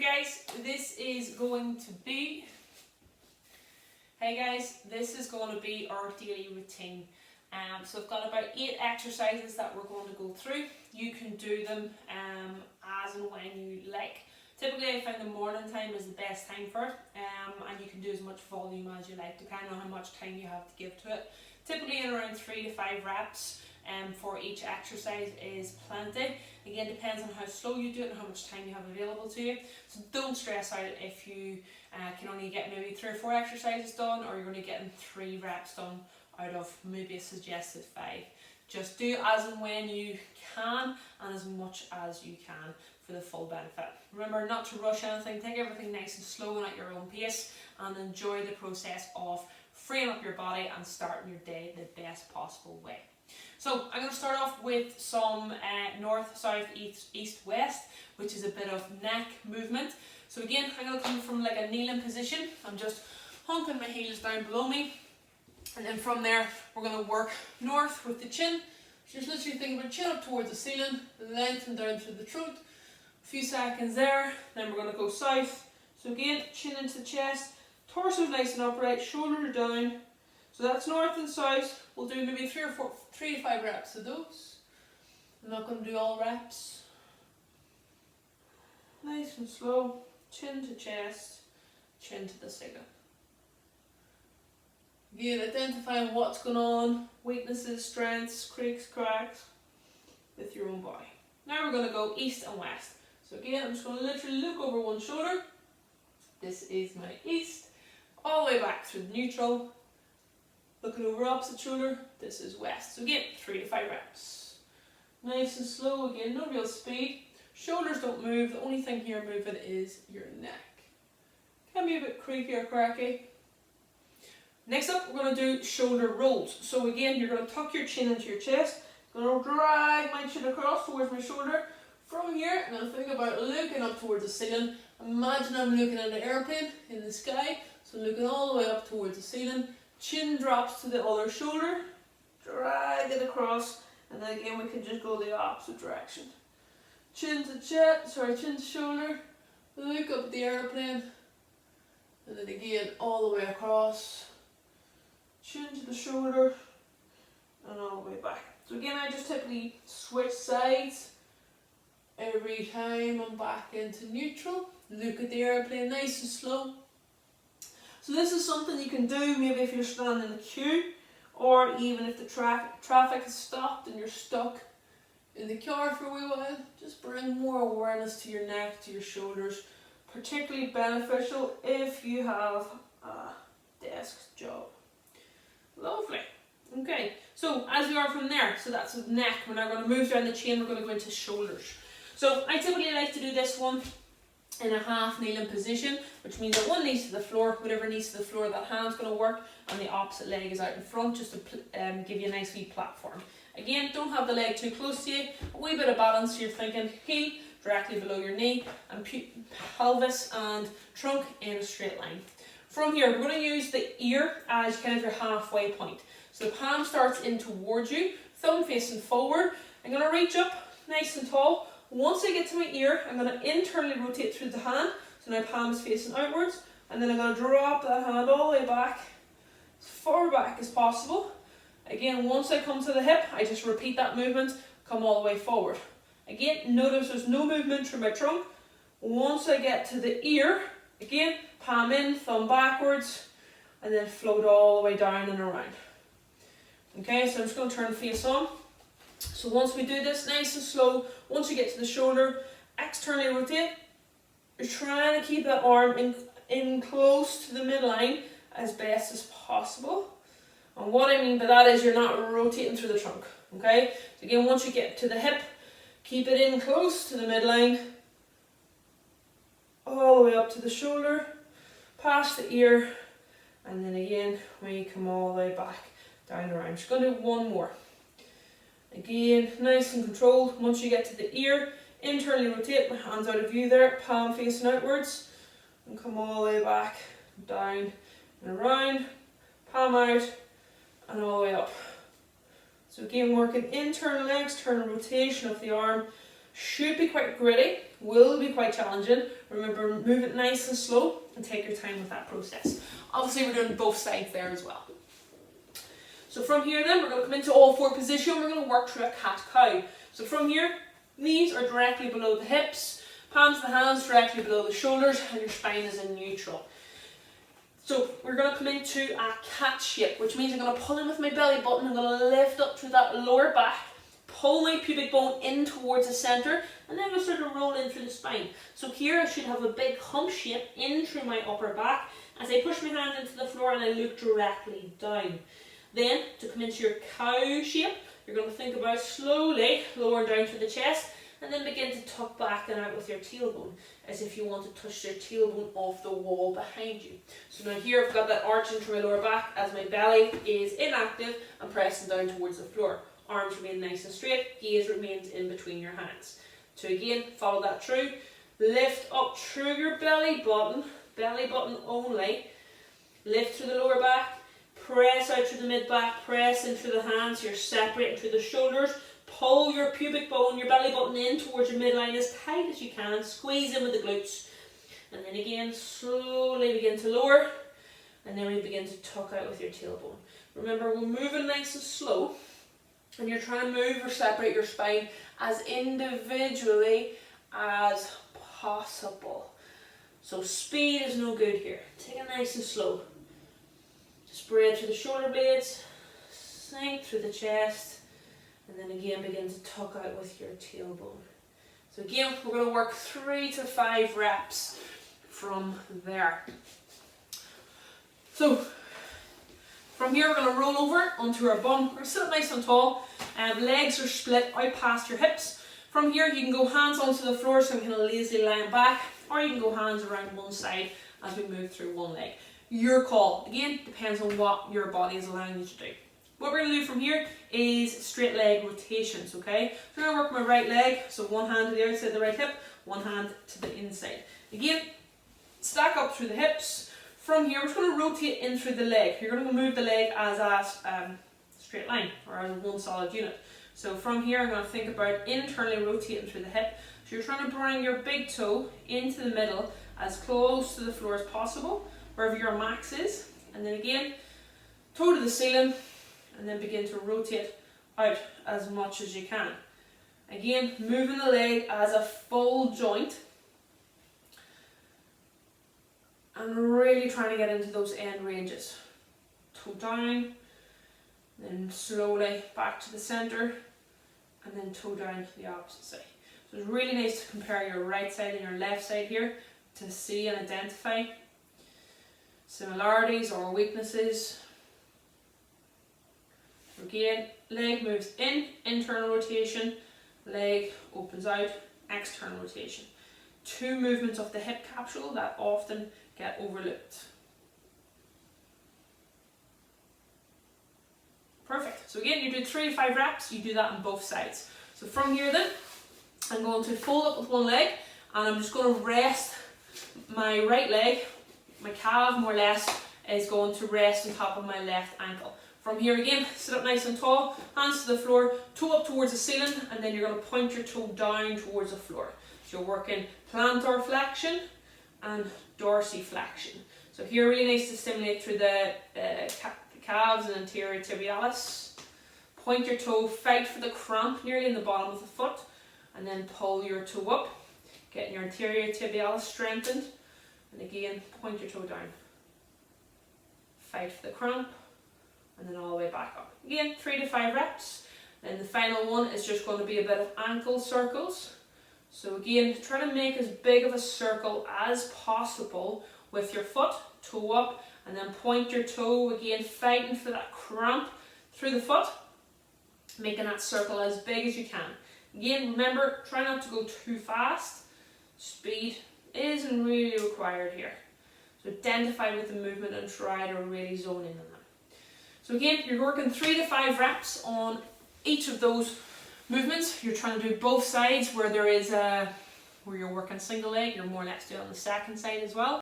guys, this is going to be our daily routine. So I've got about 8 exercises that we're going to go through. You can do them as and when you like. Typically I find the morning time is the best time for it, and you can do as much volume as you like depending on how much time you have to give to it. Typically in around 3 to 5 reps for each exercise is plenty. Again, depends on how slow you do it and how much time you have available to you. So don't stress out if you can only get maybe 3 or 4 exercises done, or you're only getting 3 reps done out of maybe a suggested 5. Just do as and when you can and as much as you can for the full benefit. Remember not to rush anything, take everything nice and slow and at your own pace, and enjoy the process of freeing up your body and starting your day the best possible way. So I'm going to start off with some north, south, east, west, which is a bit of neck movement. So again, I'm going to come from like a kneeling position. I'm just hunking my heels down below me. And then from there, we're going to work north with the chin. Just literally think about chin up towards the ceiling, lengthen down through the throat. A few seconds there. Then we're going to go south. So again, chin into the chest, torso nice and upright, shoulders down. So that's north and south. We'll do maybe 3 to 5 reps of those. I'm not going to do all reps. Nice and slow. Chin to chest, chin to the ceiling. Again, identifying what's going on, weaknesses, strengths, creaks, cracks with your own body. Now we're going to go east and west. So again, I'm just going to literally look over one shoulder. This is my east. All the way back through the neutral. Looking over opposite shoulder, this is west. So again, 3 to 5 reps. Nice and slow, again, no real speed. Shoulders don't move, the only thing here moving is your neck. Can be a bit creaky or cracky. Next up, we're going to do shoulder rolls. So again, you're going to tuck your chin into your chest. I'm going to drag my chin across towards my shoulder. From here, I'm going to think about looking up towards the ceiling. Imagine I'm looking at an airplane in the sky. So looking all the way up towards the ceiling. Chin drops to the other shoulder, drag it across, and then again we can just go the opposite direction. Chin to chest, chin to shoulder, look up at the airplane, and then again all the way across, chin to the shoulder, and all the way back. So again, I just typically switch sides every time I'm back into neutral. Look at the airplane nice and slow. So this is something you can do maybe if you're standing in a queue, or even if the traffic has stopped and you're stuck in the car for a wee while. Just bring more awareness to your neck, to your shoulders. Particularly beneficial if you have a desk job. Lovely. Okay, so as we are from there, so that's with neck. We're now going to move down the chain, we're going to go into shoulders. So I typically like to do this one in a half kneeling position, which means that one knee's to the floor, whatever knee's to the floor, that hand's going to work, and the opposite leg is out in front, just to give you a nice wee platform. Again, don't have the leg too close to you, a wee bit of balance, so you're thinking heel directly below your knee, and pelvis and trunk in a straight line. From here, we're going to use the ear as kind of your halfway point. So the palm starts in towards you, thumb facing forward. I'm going to reach up nice and tall. Once I get to my ear, I'm going to internally rotate through the hand, so now palm is facing outwards, and then I'm going to drop that hand all the way back, as far back as possible. Again, once I come to the hip, I just repeat that movement, come all the way forward. Again, notice there's no movement through my trunk. Once I get to the ear, again, palm in, thumb backwards, and then float all the way down and around. Okay, so I'm just going to turn face on. So once we do this nice and slow, once you get to the shoulder, externally rotate. You're trying to keep that arm in close to the midline as best as possible. And what I mean by that is you're not rotating through the trunk. Okay? So again, once you get to the hip, keep it in close to the midline. All the way up to the shoulder, past the ear, and then again, we come all the way back down around. Just going to do one more. Again, nice and controlled. Once you get to the ear, internally rotate, my hands out of view there, palm facing outwards, and come all the way back, down and around, palm out, and all the way up. So again, working internal and external rotation of the arm. Should be quite gritty, will be quite challenging. Remember, move it nice and slow and take your time with that process. Obviously we're doing both sides there as well. So from here then, we're going to come into all four position. We're going to work through a cat-cow. So from here, knees are directly below the hips, palms of the hands directly below the shoulders, and your spine is in neutral. So we're going to come into a cat shape, which means I'm going to pull in with my belly button. I'm going to lift up through that lower back, pull my pubic bone in towards the centre, and then I'm going to start to roll in through the spine. So here I should have a big hump shape in through my upper back as I push my hand into the floor and I look directly down. Then, to come into your cow shape, you're going to think about slowly lowering down through the chest and then begin to tuck back and out with your tailbone as if you want to touch your tailbone off the wall behind you. So now here I've got that arch into my lower back as my belly is inactive and pressing down towards the floor. Arms remain nice and straight, gaze remains in between your hands. So again, follow that through, lift up through your belly button only, lift through the lower back, press out through the mid-back, press in through the hands, you're separating through the shoulders, pull your pubic bone, your belly button in towards your midline as tight as you can, squeeze in with the glutes, and then again, slowly begin to lower, and then we begin to tuck out with your tailbone. Remember, we're moving nice and slow, and you're trying to move or separate your spine as individually as possible. So speed is no good here. Take it nice and slow. Spread through the shoulder blades, sink through the chest, and then again begin to tuck out with your tailbone. So again, we're going to work 3 to 5 reps from there. So from here we're going to roll over onto our bum. We're going to sit up nice and tall, legs are split out past your hips. From here you can go hands onto the floor, so I'm kind of lazily lying back, or you can go hands around one side as we move through one leg. Your call. Again, depends on what your body is allowing you to do. What we're going to do from here is straight leg rotations, okay? So I'm going to work my right leg, so one hand to the outside of the right hip, one hand to the inside. Again, stack up through the hips. From here, we're just going to rotate in through the leg. You're going to move the leg as a straight line, or as one solid unit. So from here, I'm going to think about internally rotating through the hip. So you're trying to bring your big toe into the middle, as close to the floor as possible, wherever your max is, and then again, toe to the ceiling, and then begin to rotate out as much as you can. Again, moving the leg as a full joint, and really trying to get into those end ranges. Toe down, then slowly back to the centre, and then toe down to the opposite side. So it's really nice to compare your right side and your left side here to see and identify similarities or weaknesses. Again, leg moves in, internal rotation, leg opens out, external rotation. 2 movements of the hip capsule that often get overlooked. Perfect. So again, you do 3 to 5 reps, you do that on both sides. So from here then, I'm going to fold up with one leg, and I'm just going to rest my right leg. My calf, more or less, is going to rest on top of my left ankle. From here again, sit up nice and tall, hands to the floor, toe up towards the ceiling, and then you're going to point your toe down towards the floor. So you're working plantar flexion and dorsiflexion. So here, really nice to stimulate through the calves and anterior tibialis. Point your toe, fight for the cramp nearly in the bottom of the foot, and then pull your toe up, getting your anterior tibialis strengthened. And again, point your toe down. Fight for the cramp, and then all the way back up. Again, 3 to 5 reps. Then the final one is just going to be a bit of ankle circles. So again, try to make as big of a circle as possible with your foot, toe up, and then point your toe, again, fighting for that cramp through the foot, making that circle as big as you can. Again, remember, try not to go too fast. Speed isn't really required here. So identify with the movement and try to really zone in on that. So again, you're working 3 to 5 reps on each of those movements. You're trying to do both sides. Where there is where you're working single leg, you're more or less doing on the second side as well.